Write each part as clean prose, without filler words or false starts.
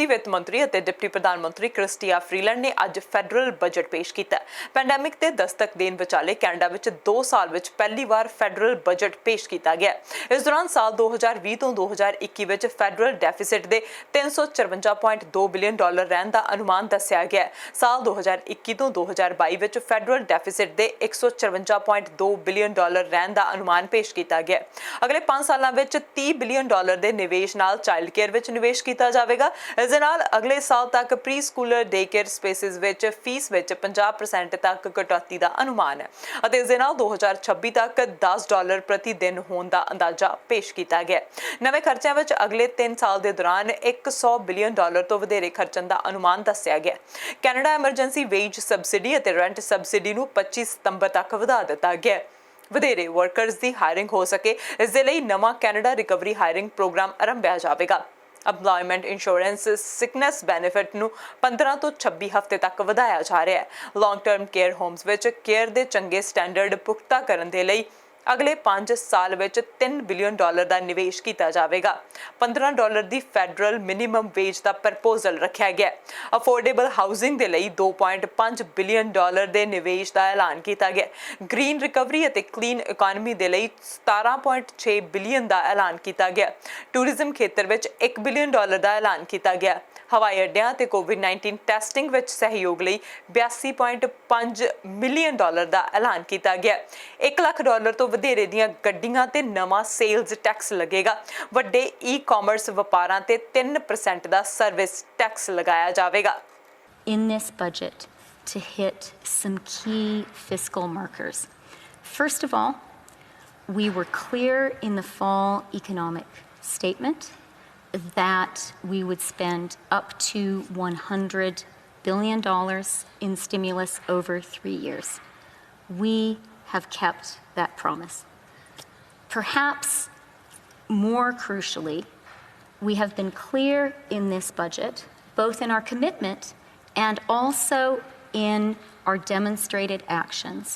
ਦੀ ਵਿੱਤ ਮੰਤਰੀ ਅਤੇ ਡਿਪਟੀ ਪ੍ਰਧਾਨ ਮੰਤਰੀ ਕ੍ਰਿਸਟੀਆ ਫਰੀਲੈਂਡ ਨੇ ਅੱਜ ਫੈਡਰਲ ਬਜਟ ਪੇਸ਼ ਕੀਤਾ। ਪੈਂਡੈਮਿਕ ਦੇ ਦਸਤਕ ਦੇਣ ਵਿਚਾਲੇ ਕੈਨੇਡਾ ਵਿੱਚ 2 ਸਾਲ ਵਿੱਚ ਪਹਿਲੀ ਵਾਰ ਫੈਡਰਲ ਬਜਟ ਪੇਸ਼ ਕੀਤਾ ਗਿਆ। ਇਸ ਦੌਰਾਨ ਸਾਲ 2020 ਤੋਂ 2021 ਵਿੱਚ ਫੈਡਰਲ ਡੈਫਿਸਿਟ ਦੇ $354.2 ਬਿਲੀਅਨ ਰਹਿਣ ਦਾ ਅਨੁਮਾਨ ਦੱਸਿਆ ਗਿਆ। ਸਾਲ 2021 ਤੋਂ 2022 ਵਿੱਚ ਫੈਡਰਲ ਡੈਫਿਸਿਟ ਦੇ $154.2 ਬਿਲੀਅਨ ਰਹਿਣ ਦਾ ਅਨੁਮਾਨ ਪੇਸ਼ ਕੀਤਾ ਗਿਆ। ਅਗਲੇ 5 ਸਾਲਾਂ ਵਿੱਚ $30 ਬਿਲੀਅਨ ਦੇ ਨਿਵੇਸ਼ ਨਾਲ ਚਾਈਲਡ ਕੇਅਰ ਵਿੱਚ ਨਿਵੇਸ਼ ਕੀਤਾ ਜਾਵੇਗਾ। ਇਸ ਦੇ ਨਾਲ ਅਗਲੇ ਸਾਲ ਤੱਕ ਪ੍ਰੀ ਸਕੂਲਰ ਡੇ ਕੇਅਰ ਸਪੇਸਿਸ ਵਿੱਚ ਫੀਸ ਵਿੱਚ 50% ਤੱਕ ਕਟੌਤੀ ਦਾ ਅਨੁਮਾਨ ਹੈ ਅਤੇ ਇਸ ਦੇ ਨਾਲ 2026 ਤੱਕ $10 ਪ੍ਰਤੀ ਦਿਨ ਹੋਣ ਦਾ ਅੰਦਾਜ਼ਾ ਪੇਸ਼ ਕੀਤਾ ਗਿਆ। ਨਵੇਂ ਖਰਚਿਆਂ ਵਿੱਚ ਅਗਲੇ 3 ਸਾਲ ਦੇ ਦੌਰਾਨ $100 ਬਿਲੀਅਨ ਤੋਂ ਵਧੇਰੇ ਖਰਚਣ ਦਾ ਅਨੁਮਾਨ ਦੱਸਿਆ ਗਿਆ। ਕੈਨੇਡਾ ਐਮਰਜੈਂਸੀ ਵੇਜ ਸਬਸਿਡੀ ਅਤੇ ਰੈਂਟ ਸਬਸਿਡੀ ਨੂੰ 25 ਸਤੰਬਰ ਤੱਕ ਵਧਾ ਦਿੱਤਾ ਗਿਆ। ਵਧੇਰੇ ਵਰਕਰਸ ਦੀ ਹਾਇਰਿੰਗ ਹੋ ਸਕੇ, ਇਸ ਦੇ ਲਈ ਨਵਾਂ ਕੈਨੇਡਾ ਰਿਕਵਰੀ ਹਾਇਰਿੰਗ ਪ੍ਰੋਗਰਾਮ ਆਰੰਭਿਆ ਜਾਵੇਗਾ। ਐਮਪਲੋਇਮੈਂਟ ਇੰਸ਼ੋਰੈਂਸ ਸਿਕਨੈਸ ਬੈਨੀਫਿਟ ਨੂੰ 15 ਤੋਂ 26 ਹਫ਼ਤੇ ਤੱਕ ਵਧਾਇਆ ਜਾ ਰਿਹਾ ਹੈ। ਲੌਂਗ ਟਰਮ ਕੇਅਰ ਹੋਮਸ ਵਿੱਚ ਕੇਅਰ ਦੇ ਚੰਗੇ ਸਟੈਂਡਰਡ ਪੁਖਤਾ ਕਰਨ ਦੇ ਲਈ ਅਗਲੇ 5 ਸਾਲ ਵਿੱਚ $3 ਬਿਲੀਅਨ ਦਾ ਨਿਵੇਸ਼ ਕੀਤਾ ਜਾਵੇਗਾ। $15 ਦੀ ਫੈਡਰਲ ਮਿਨੀਮਮ ਵੇਜ ਦਾ ਪ੍ਰਪੋਜ਼ਲ ਰੱਖਿਆ ਗਿਆ। ਅਫੋਰਡੇਬਲ ਹਾਊਸਿੰਗ ਦੇ ਲਈ $2.5 ਬਿਲੀਅਨ ਦੇ ਨਿਵੇਸ਼ ਦਾ ਐਲਾਨ ਕੀਤਾ ਗਿਆ। ਗ੍ਰੀਨ ਰਿਕਵਰੀ ਅਤੇ ਕਲੀਨ ਇਕੋਨਮੀ ਦੇ ਲਈ $17.6 ਬਿਲੀਅਨ ਦਾ ਐਲਾਨ ਕੀਤਾ ਗਿਆ। ਟੂਰਿਜ਼ਮ ਖੇਤਰ ਵਿੱਚ $1 ਬਿਲੀਅਨ ਦਾ ਐਲਾਨ ਕੀਤਾ ਗਿਆ। ਹਵਾਈ ਅੱਡਿਆਂ ਅਤੇ ਕੋਵਿਡ-19 ਟੈਸਟਿੰਗ ਵਿੱਚ ਸਹਿਯੋਗ ਲਈ $82.5 ਮਿਲੀਅਨ ਦਾ ਐਲਾਨ ਕੀਤਾ ਗਿਆ। $1 ਲੱਖ ਤੋਂ ਵਧੇਰੇ ਦੀਆਂ ਗੱਡੀਆਂ ਤੇ ਨਵਾਂ ਸੇਲਜ਼ ਟੈਕਸ ਲੱਗੇਗਾ। ਵੱਡੇ ਈ-ਕਾਮਰਸ ਵਪਾਰਾਂ ਤੇ 3% ਦਾ ਸਰਵਿਸ ਟੈਕਸ ਲਗਾਇਆ ਜਾਵੇਗਾ। In this budget to hit some key fiscal markers. First of all, we were clear in the fall economic statement that we would spend up to $100 billion in stimulus over 3 years. We have kept that promise. Perhaps more crucially, we have been clear in this budget, both in our commitment and also in our demonstrated actions,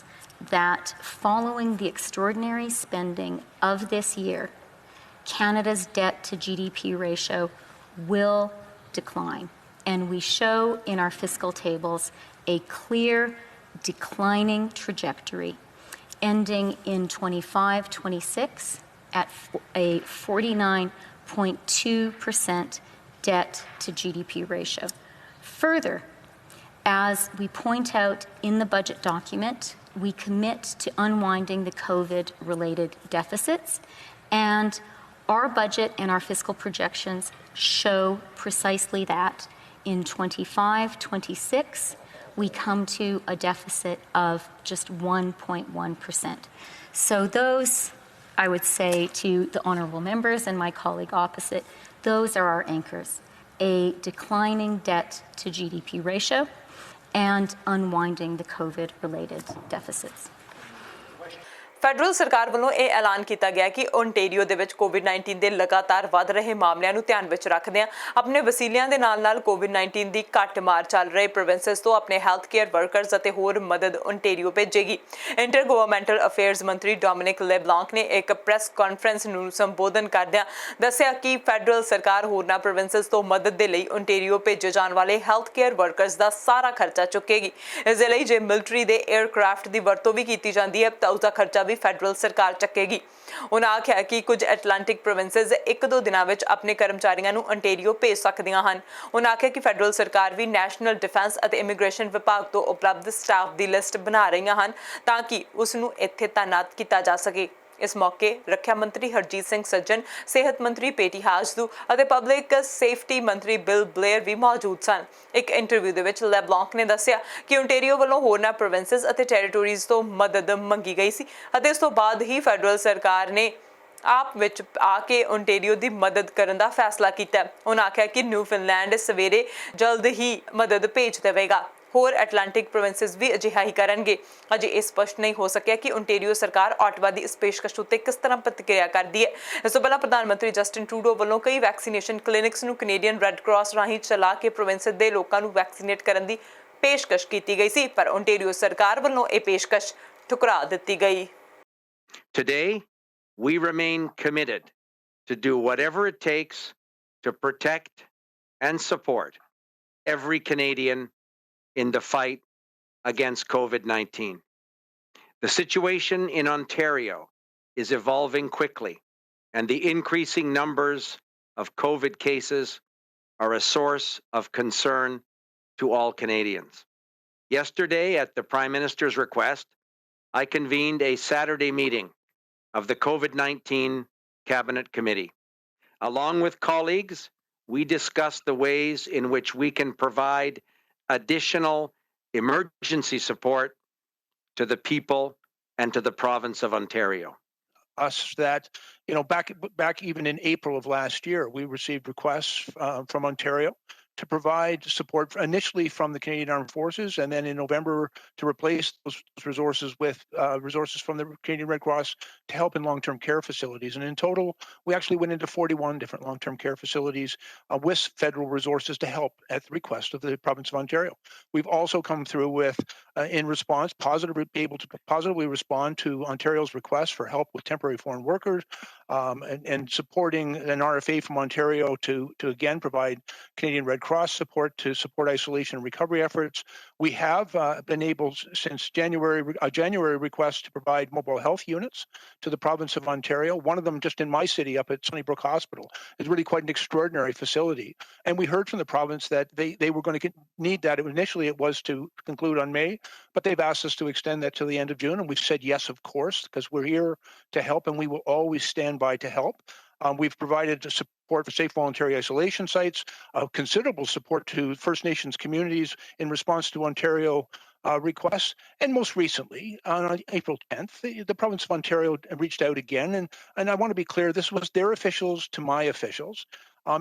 that following the extraordinary spending of this year, Canada's debt to GDP ratio will decline. And we show in our fiscal tables a clear declining trajectory, ending in 25-26 at a 49.2% debt to GDP ratio. Further, as we point out in the budget document, we commit to unwinding the COVID-related deficits, and our budget and our fiscal projections show precisely that. In 25-26, we come to a deficit of just 1.1%. So those, I would say to the honourable members and my colleague opposite, those are our anchors: a declining debt to GDP ratio and unwinding the COVID-related deficits. Federal ਸਰਕਾਰ ਵੱਲੋਂ ਇਹ ਐਲਾਨ ਕੀਤਾ ਗਿਆ ਕਿ Ontario ਦੇ ਵਿੱਚ ਕੋਵਿਡ-19 ਦੇ ਲਗਾਤਾਰ ਵੱਧ ਰਹੇ ਮਾਮਲਿਆਂ ਨੂੰ ਧਿਆਨ ਵਿੱਚ ਰੱਖਦਿਆਂ ਆਪਣੇ ਵਸੀਲਿਆਂ ਦੇ ਨਾਲ ਕੋਵਿਡ-19 ਦੀ ਘੱਟ ਮਾਰ ਚੱਲ ਰਹੇ ਪ੍ਰੋਵਿੰਸਸ ਤੋਂ ਆਪਣੇ ਹੈਲਥ ਕੇਅਰ ਵਰਕਰਸ ਅਤੇ ਹੋਰ ਮਦਦ ਓਨਟੇਰੀਓ ਭੇਜੇਗੀ। ਇੰਟਰ ਗਵਰਨਮੈਂਟਲ ਅਫੇਅਰਸ ਮੰਤਰੀ ਡੋਮਿਨਿਕ ਲੈਬਲਾਂਕ ਨੇ ਇੱਕ ਪ੍ਰੈਸ ਕਾਨਫਰੰਸ ਨੂੰ ਸੰਬੋਧਨ ਕਰਦਿਆਂ ਦੱਸਿਆ ਕਿ ਫੈਡਰਲ ਸਰਕਾਰ ਹੋਰਨਾਂ ਪ੍ਰੋਵਿੰਸਸ ਤੋਂ ਮਦਦ ਦੇ ਲਈ ਓਨਟੇਰੀਓ ਭੇਜੇ ਜਾਣ ਵਾਲੇ ਹੈਲਥ ਕੇਅਰ ਵਰਕਰਸ ਦਾ ਸਾਰਾ ਖਰਚਾ ਚੁੱਕੇਗੀ। ਇਸ ਦੇ ਲਈ ਜੇ ਮਿਲਟਰੀ ਦੇ 에ਅਰਕ੍ਰਾਫਟ ਦੀ ਵਰਤੋਂ ਵੀ ਕੀਤੀ ਜਾਂਦੀ ਹੈ ਤਾਂ ਉਸਦਾ ਖਰਚਾ ਵੀ ਫੈਡਰਲ ਸਰਕਾਰ ਚੱਕੇਗੀ। ਉਹਨਾਂ ਆਖਿਆ ਕਿ ਕੁਝ ਐਟਲਾਂਟਿਕ ਪ੍ਰੋਵਿੰਸਸ 1-2 ਦਿਨਾਂ ਵਿੱਚ ਆਪਣੇ ਕਰਮਚਾਰੀਆਂ ਨੂੰ ਓਨਟੇਰੀਓ ਭੇਜ ਸਕਦੀਆਂ ਹਨ। ਉਹਨਾਂ ਆਖਿਆ ਕਿ ਫੈਡਰਲ ਸਰਕਾਰ ਵੀ ਨੈਸ਼ਨਲ ਡਿਫੈਂਸ ਅਤੇ ਇਮੀਗ੍ਰੇਸ਼ਨ ਵਿਭਾਗ ਤੋਂ ਉਪਲਬਧ ਸਟਾਫ ਦੀ ਲਿਸਟ ਬਣਾ ਰਹੀਆਂ ਹਨ ਤਾਂ ਕਿ ਉਸ ਨੂੰ ਇੱਥੇ ਤਾਇਨਾਤ ਕੀਤਾ ਜਾ ਸਕੇ। ਇਸ ਮੌਕੇ ਰੱਖਿਆ ਮੰਤਰੀ ਹਰਜੀਤ ਸਿੰਘ ਸੱਜਣ, ਸਿਹਤ ਮੰਤਰੀ ਪੇਟੀ ਹਾਜਦੂ ਅਤੇ ਪਬਲਿਕ ਸੇਫਟੀ ਮੰਤਰੀ ਬਿਲ ਬਲੇਅਰ ਵੀ ਮੌਜੂਦ ਸਨ। ਇੱਕ ਇੰਟਰਵਿਊ ਦੇ ਵਿੱਚ ਲੈਬਲਾਂਕ ਨੇ ਦੱਸਿਆ ਕਿ ਓਨਟੇਰੀਓ ਵੱਲੋਂ ਹੋਰਨਾਂ ਪ੍ਰੋਵਿੰਸਸ ਅਤੇ ਟੈਰੀਟੋਰੀਜ਼ ਤੋਂ ਮਦਦ ਮੰਗੀ ਗਈ ਸੀ ਅਤੇ ਇਸ ਤੋਂ ਬਾਅਦ ਹੀ ਫੈਡਰਲ ਸਰਕਾਰ ਨੇ ਆਪ ਵਿੱਚ ਆ ਕੇ ਓਨਟੇਰੀਓ ਦੀ ਮਦਦ ਕਰਨ ਦਾ ਫੈਸਲਾ ਕੀਤਾ। ਉਹਨਾਂ ਆਖਿਆ ਕਿ ਨਿਊਫਿਨਲੈਂਡ ਸਵੇਰੇ ਜਲਦ ਹੀ ਮਦਦ ਭੇਜ ਦੇਵੇਗਾ। ਹੋਰ ਐਟਲਾਂਟਿਕ ਪ੍ਰੋਵਿੰਸਸ ਵੀ ਅਜਿਹਾ ਹੀ ਕਰਨਗੇ। ਅਜੇ ਇਹ ਸਪਸ਼ਟ ਨਹੀਂ ਹੋ ਸਕਿਆ ਕਿ ਓਨਟੇਰੀਓ ਸਰਕਾਰ ਆਟਵਾ ਦੀ ਇਸ ਪੇਸ਼ਕਸ਼ ਉੱਤੇ ਕਿਸ ਤਰ੍ਹਾਂ ਪ੍ਰਤੀਕਿਰਿਆ ਕਰਦੀ ਹੈ। ਇਸ ਤੋਂ ਪਹਿਲਾਂ ਪ੍ਰਧਾਨ ਮੰਤਰੀ ਜਸਟਿਨ ਟਰੂਡੋ ਵੱਲੋਂ ਕਈ ਵੈਕਸੀਨੇਸ਼ਨ ਕਲੀਨਿਕਸ ਨੂੰ ਕੈਨੇਡੀਅਨ ਰੈੱਡ ਕਰਾਸ ਰਾਹੀਂ ਚਲਾ ਕੇ ਪ੍ਰੋਵਿੰਸ ਦੇ ਲੋਕਾਂ ਨੂੰ ਵੈਕਸੀਨੇਟ ਕਰਨ ਦੀ ਪੇਸ਼ਕਸ਼ ਕੀਤੀ ਗਈ ਸੀ, ਪਰ ਓਨਟੇਰੀਓ ਸਰਕਾਰ ਵੱਲੋਂ ਇਹ ਪੇਸ਼ਕਸ਼ ਠੁਕਰਾ ਦਿੱਤੀ ਗਈ। Today, we remain committed to do whatever it takes to protect and support every Canadian in the fight against COVID-19. The situation in Ontario is evolving quickly, and the increasing numbers of COVID cases are a source of concern to all Canadians. Yesterday, at the Prime Minister's request, I convened a Saturday meeting of the COVID-19 Cabinet Committee. Along with colleagues, we discussed the ways in which we can provide additional emergency support to the people and to the province of Ontario. Us that, back even in April of last year, we received requests from Ontario to provide support initially from the Canadian Armed Forces, and then in November to replace those resources with resources from the Canadian Red Cross to help in long-term care facilities. And in total, we actually went into 41 different long-term care facilities with federal resources to help at the request of the province of Ontario. We've also come through with, in response, able to positively respond to Ontario's request for help with temporary foreign workers, and supporting an RFA from Ontario to again provide Canadian Red Cross support to support isolation and recovery efforts. We have been able since January request to provide mobile health units to the province of Ontario. One of them just in my city up at Sunnybrook Hospital is really quite an extraordinary facility. And we heard from the province that they were going to need that. Initially it was to conclude on May, but they've asked us to extend that to the end of June. And we've said yes, of course, because we're here to help and we will always stand by to help. We've provided support for safe voluntary isolation sites, considerable support to First Nations communities in response to Ontario requests. And most recently, on April 10th, the province of Ontario reached out again. And I want to be clear, this was their officials to my officials,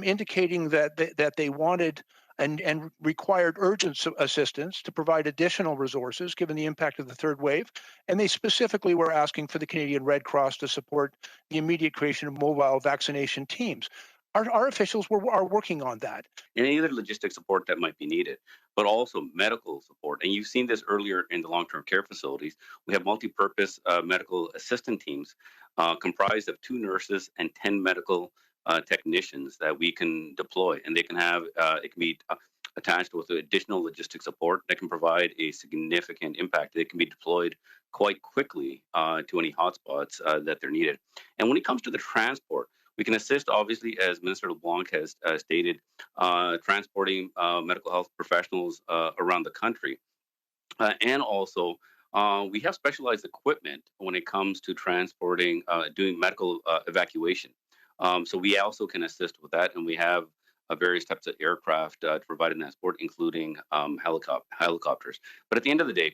indicating that they wanted and required urgent assistance to provide additional resources given the impact of the third wave. And they specifically were asking for the Canadian Red Cross to support the immediate creation of mobile vaccination teams. Our officials are working on that. And any other logistic support that might be needed, but also medical support. And you've seen this earlier in the long-term care facilities. We have multi-purpose medical assistant teams comprised of 2 nurses and 10 medical technicians that we can deploy, and they can have it can be attached with additional logistic support that can provide a significant impact. They can be deployed quite quickly to any hotspots that they're needed. And when it comes to the transport, we can assist, obviously, as Minister LeBlanc has stated, transporting medical health professionals around the country, and also we have specialized equipment when it comes to transporting, doing medical evacuation. So we also can assist with that, and we have various types of aircraft to provide in that support, including helicopters. But at the end of the day,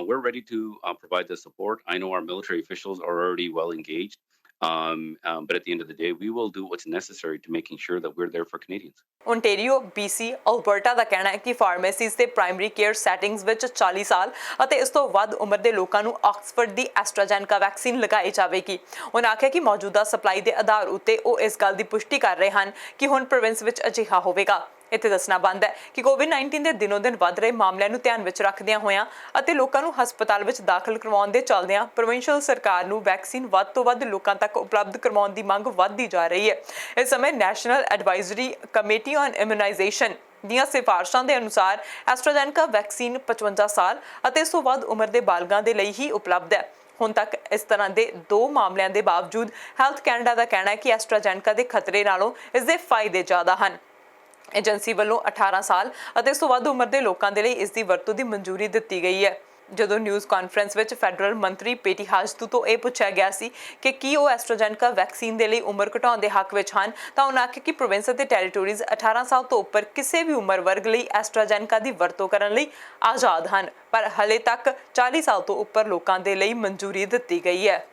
we're ready to provide the support. I know our military officials are already well engaged, but at the end of the day, we will do what's necessary to making sure that we're there for Canadians. Ontario, BC, Alberta ਦਾ ਕਹਿਣਾ ਹੈ ਕਿ pharmacies ਤੇ primary care settings ਵਿੱਚ 40 ਸਾਲ ਅਤੇ ਇਸ ਤੋਂ ਵੱਧ ਉਮਰ ਦੇ ਲੋਕਾਂ ਨੂੰ ਆਕਸਫੋਰਡ ਦੀ ਐਸਟਰਾਜੈਨਕਾ ਵੈਕਸੀਨ ਲਗਾਈ ਜਾਵੇਗੀ। ਉਹਨਾਂ ਆਖਿਆ ਕਿ ਮੌਜੂਦਾ ਸਪਲਾਈ ਦੇ ਆਧਾਰ ਉੱਤੇ ਉਹ ਇਸ ਗੱਲ ਦੀ ਪੁਸ਼ਟੀ ਕਰ ਰਹੇ ਹਨ ਕਿ ਹੁਣ ਪ੍ਰੋਵਿੰਸ ਵਿੱਚ ਅਜਿਹਾ ਹੋਵੇਗਾ। ਇੱਥੇ ਦੱਸਣਾ ਬੰਦ ਹੈ ਕਿ ਕੋਵਿਡ-19 ਦੇ ਦਿਨੋਂ-ਦਿਨ ਵੱਧ ਰਹੇ ਮਾਮਲਿਆਂ ਨੂੰ ਧਿਆਨ ਵਿੱਚ ਰੱਖਦਿਆਂ ਹੋਇਆਂ ਅਤੇ ਲੋਕਾਂ ਨੂੰ ਹਸਪਤਾਲ ਵਿੱਚ ਦਾਖਲ ਕਰਵਾਉਣ ਦੇ ਚੱਲਦਿਆਂ ਪ੍ਰੋਵਿੰਸ਼ੀਅਲ ਸਰਕਾਰ ਨੂੰ ਵੈਕਸੀਨ ਵੱਧ ਤੋਂ ਵੱਧ ਲੋਕਾਂ ਤੱਕ ਉਪਲਬਧ ਕਰਵਾਉਣ ਦੀ ਮੰਗ ਵੱਧਦੀ ਜਾ ਰਹੀ ਹੈ। ਇਸ ਸਮੇਂ national advisory committee on immunisation ਦੀਆਂ ਸਿਫਾਰਸ਼ਾਂ ਦੇ ਅਨੁਸਾਰ ਐਸਟਰਾਜੈਨਕਾ ਵੈਕਸੀਨ 55 ਸਾਲ ਅਤੇ ਇਸ ਤੋਂ ਵੱਧ ਉਮਰ ਦੇ ਬਾਲਗਾਂ ਦੇ ਲਈ ਹੀ ਉਪਲਬਧ ਹੈ। ਹੁਣ ਤੱਕ ਇਸ ਤਰ੍ਹਾਂ ਦੇ 2 ਮਾਮਲਿਆਂ ਦੇ ਬਾਵਜੂਦ ਹੈਲਥ ਕੈਨੇਡਾ ਦਾ ਕਹਿਣਾ ਹੈ ਕਿ ਐਸਟਰਾਜੈਨਕਾ ਦੇ ਖਤਰੇ ਨਾਲੋਂ ਇਸ ਦੇ ਫਾਇਦੇ ਜ਼ਿਆਦਾ ਹਨ। ਏਜੰਸੀ ਵੱਲੋਂ 18 ਸਾਲ ਅਤੇ ਇਸ ਤੋਂ ਵੱਧ ਉਮਰ ਦੇ ਲੋਕਾਂ ਦੇ ਲਈ ਇਸ ਦੀ ਵਰਤੋਂ ਦੀ ਮਨਜ਼ੂਰੀ ਦਿੱਤੀ ਗਈ ਹੈ। ਜਦੋਂ ਨਿਊਜ਼ ਕਾਨਫਰੰਸ ਵਿੱਚ ਫੈਡਰਲ ਮੰਤਰੀ ਪੇਟੀ ਹਾਜਤੂ ਤੋਂ ਇਹ ਪੁੱਛਿਆ ਗਿਆ ਸੀ ਕਿ ਕੀ ਉਹ ਐਸਟਰਾਜੈਨਕਾ ਵੈਕਸੀਨ ਦੇ ਲਈ ਉਮਰ ਘਟਾਉਣ ਦੇ ਹੱਕ ਵਿੱਚ ਹਨ, ਤਾਂ ਉਹਨਾਂ ਆਖਿਆ ਕਿ ਪ੍ਰੋਵਿੰਸ ਅਤੇ ਟੈਰੀਟੋਰੀਜ਼ 18 ਸਾਲ ਤੋਂ ਉੱਪਰ ਕਿਸੇ ਵੀ ਉਮਰ ਵਰਗ ਲਈ ਐਸਟਰਾਜੈਨਕਾ ਦੀ ਵਰਤੋਂ ਕਰਨ ਲਈ ਆਜ਼ਾਦ ਹਨ, ਪਰ ਹਲੇ ਤੱਕ 40 ਸਾਲ ਤੋਂ ਉੱਪਰ ਲੋਕਾਂ ਦੇ ਲਈ ਮਨਜ਼ੂਰੀ ਦਿੱਤੀ ਗਈ ਹੈ।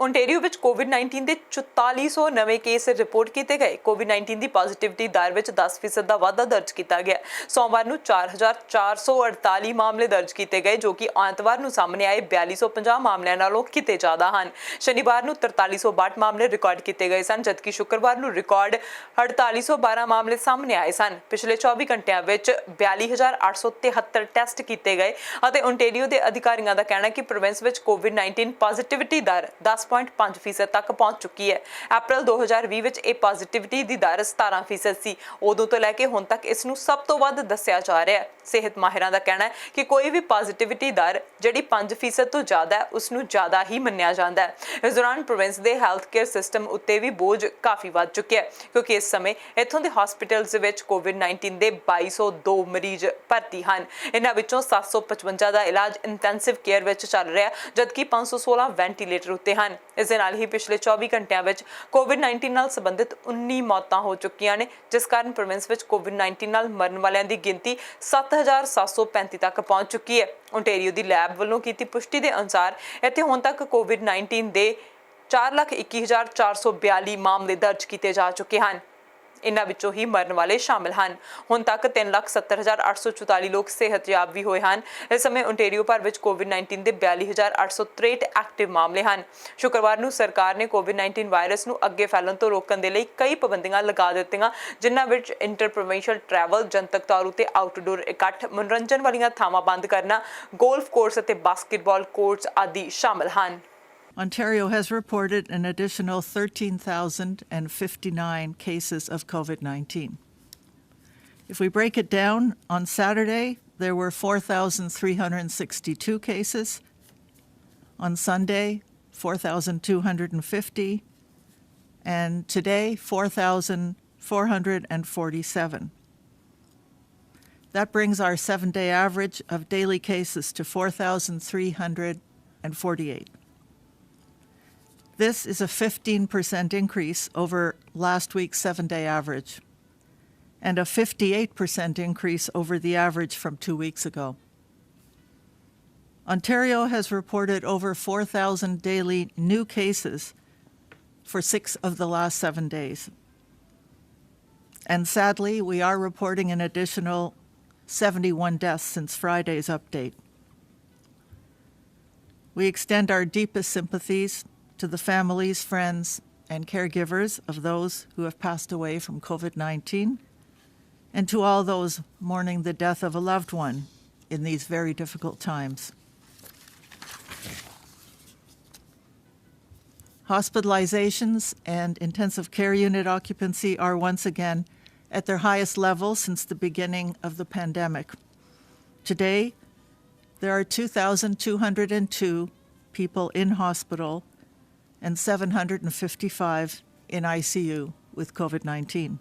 ਓਨਟੇਰੀਓ ਵਿੱਚ ਕੋਵਿਡ-19 ਦੇ 4400 ਨਵੇਂ ਕੇਸ ਰਿਪੋਰਟ ਕੀਤੇ ਗਏ। ਕੋਵਿਡ-19 ਦੀ ਪੋਜ਼ਿਟਿਵਿਟੀ ਦਰ ਵਿੱਚ 10% ਦਾ ਵਾਧਾ ਦਰਜ ਕੀਤਾ ਗਿਆ। ਸੋਮਵਾਰ ਨੂੰ 4448 ਮਾਮਲੇ ਦਰਜ ਕੀਤੇ ਗਏ, ਜੋ ਕਿ ਐਤਵਾਰ ਨੂੰ ਸਾਹਮਣੇ ਆਏ 4250 ਮਾਮਲਿਆਂ ਨਾਲੋਂ ਕਿਤੇ ਜ਼ਿਆਦਾ ਹਨ। ਸ਼ਨੀਵਾਰ ਨੂੰ 4362 ਮਾਮਲੇ ਰਿਕਾਰਡ ਕੀਤੇ ਗਏ ਸਨ, ਜਦਕਿ ਸ਼ੁੱਕਰਵਾਰ ਨੂੰ ਰਿਕਾਰਡ 4812 ਮਾਮਲੇ ਸਾਹਮਣੇ ਆਏ ਸਨ। ਪਿਛਲੇ 24 ਘੰਟਿਆਂ ਵਿੱਚ 42873 ਟੈਸਟ ਕੀਤੇ ਗਏ ਅਤੇ ਓਨਟੇਰੀਓ ਦੇ ਅਧਿਕਾਰੀਆਂ ਦਾ ਕਹਿਣਾ ਹੈ ਕਿ ਪ੍ਰੋਵਿੰਸ ਵਿੱਚ ਕੋਵਿਡ-19 ਪੋਜ਼ਿਟਿਵਿਟੀ ਦਰ 10 10.5% ਤੱਕ ਪਹੁੰਚ ਚੁੱਕੀ ਹੈ। ਅਪ੍ਰੈਲ 2020 ਵਿੱਚ ਇਹ ਪੋਜ਼ਿਟਿਵਿਟੀ ਦੀ ਦਰ 17% ਸੀ। ਉਦੋਂ ਤੋਂ ਲੈ ਕੇ ਹੁਣ ਤੱਕ ਇਸ ਨੂੰ ਸਭ ਤੋਂ ਵੱਧ ਦੱਸਿਆ ਜਾ ਰਿਹਾ ਹੈ। ਸਿਹਤ ਮਾਹਿਰਾਂ ਦਾ ਕਹਿਣਾ ਹੈ ਕਿ ਕੋਈ ਵੀ ਪੋਜ਼ਿਟਿਵਿਟੀ ਦਰ ਜਿਹੜੀ 5% ਤੋਂ ਜ਼ਿਆਦਾ ਹੈ ਉਸ ਨੂੰ ਜ਼ਿਆਦਾ ਹੀ ਮੰਨਿਆ ਜਾਂਦਾ ਹੈ। ਇਸ ਦੌਰਾਨ ਪ੍ਰੋਵਿੰਸ ਦੇ ਹੈਲਥ ਕੇਅਰ ਸਿਸਟਮ ਉੱਤੇ ਵੀ ਬੋਝ ਕਾਫੀ ਵੱਧ ਚੁੱਕਿਆ ਹੈ, ਕਿਉਂਕਿ ਇਸ ਸਮੇਂ ਇੱਥੋਂ ਦੇ ਹਸਪੀਟਲਸ ਦੇ ਵਿੱਚ ਕੋਵਿਡ-19 ਦੇ 2202 ਮਰੀਜ਼ ਭਰਤੀ ਹਨ। ਇਹਨਾਂ ਵਿੱਚੋਂ 755 ਦਾ ਇਲਾਜ ਇੰਟੈਂਸਿਵ ਕੇਅਰ ਵਿੱਚ ਚੱਲ ਰਿਹਾ ਹੈ, ਜਦਕਿ 516 ਵੈਂਟੀਲੇਟਰ ਉੱਤੇ ਹਨ। ਇਸ ਦੇ ਨਾਲ ਹੀ ਪਿਛਲੇ 24 ਘੰਟਿਆਂ ਵਿੱਚ ਕੋਵਿਡ-19 ਨਾਲ ਸੰਬੰਧਿਤ 19 ਮੌਤਾਂ ਹੋ ਚੁੱਕੀਆਂ ਨੇ, ਜਿਸ ਕਾਰਨ ਪ੍ਰੋਵਿੰਸ ਵਿੱਚ ਕੋਵਿਡ-19 ਨਾਲ ਮਰਨ ਵਾਲਿਆਂ ਦੀ ਗਿਣਤੀ 7,735 ਤੱਕ ਪਹੁੰਚ ਚੁੱਕੀ ਹੈ। ਓਨਟਾਰੀਓ ਦੀ ਲੈਬ ਵੱਲੋਂ ਕੀਤੀ ਪੁਸ਼ਟੀ ਦੇ ਅਨੁਸਾਰ ਇੱਥੇ ਹੁਣ ਤੱਕ ਕੋਵਿਡ-19 ਦੇ 4,21,442 ਮਾਮਲੇ ਦਰਜ ਕੀਤੇ ਜਾ ਚੁੱਕੇ ਹਨ। ਇਨ੍ਹਾਂ ਵਿੱਚੋਂ ਹੀ ਮਰਨ ਵਾਲੇ ਸ਼ਾਮਲ ਹਨ। ਹੁਣ ਤੱਕ 3,70,844 ਲੋਕ ਸਿਹਤਯਾਬ ਵੀ ਹੋਏ ਹਨ। ਇਸ ਸਮੇਂ ਓਨਟਾਰੀਓ ਭਰ ਵਿੱਚ ਕੋਵਿਡ-19 ਦੇ 42,863 ਐਕਟਿਵ ਮਾਮਲੇ ਹਨ। ਸ਼ੁੱਕਰਵਾਰ ਨੂੰ ਸਰਕਾਰ ਨੇ ਕੋਵਿਡ-19 ਵਾਇਰਸ ਨੂੰ ਅੱਗੇ ਫੈਲਣ ਤੋਂ ਰੋਕਣ ਦੇ ਲਈ ਕਈ ਪਾਬੰਦੀਆਂ ਲਗਾ ਦਿੱਤੀਆਂ, ਜਿਨ੍ਹਾਂ ਵਿੱਚ ਇੰਟਰ ਪ੍ਰੋਵਿੰਸ਼ੀਅਲ ਟਰੈਵਲ, ਜਨਤਕ ਤੌਰ ਉੱਤੇ ਆਊਟਡੋਰ ਇਕੱਠ, ਮਨੋਰੰਜਨ ਵਾਲੀਆਂ ਥਾਵਾਂ ਬੰਦ ਕਰਨਾ, ਗੋਲਫ ਕੋਰਸ ਅਤੇ ਬਾਸਕਟਬਾਲ ਕੋਰਟਸ ਆਦਿ ਸ਼ਾਮਲ ਹਨ। Ontario has reported an additional 13,059 cases of COVID-19. If we break it down, on Saturday, there were 4,362 cases. On Sunday, 4,250. And today, 4,447. That brings our 7-day average of daily cases to 4,348. This is a 15% increase over last week's 7-day average, and a 58% increase over the average from 2 weeks ago. Ontario has reported over 4,000 daily new cases for 6 of the last 7 days. And sadly, we are reporting an additional 71 deaths since Friday's update. We extend our deepest sympathies to the families, friends, and caregivers of those who have passed away from COVID-19, and to all those mourning the death of a loved one in these very difficult times. Hospitalizations and intensive care unit occupancy are once again at their highest level since the beginning of the pandemic. Today, there are 2,202 people in hospital and 755 in ICU with COVID-19.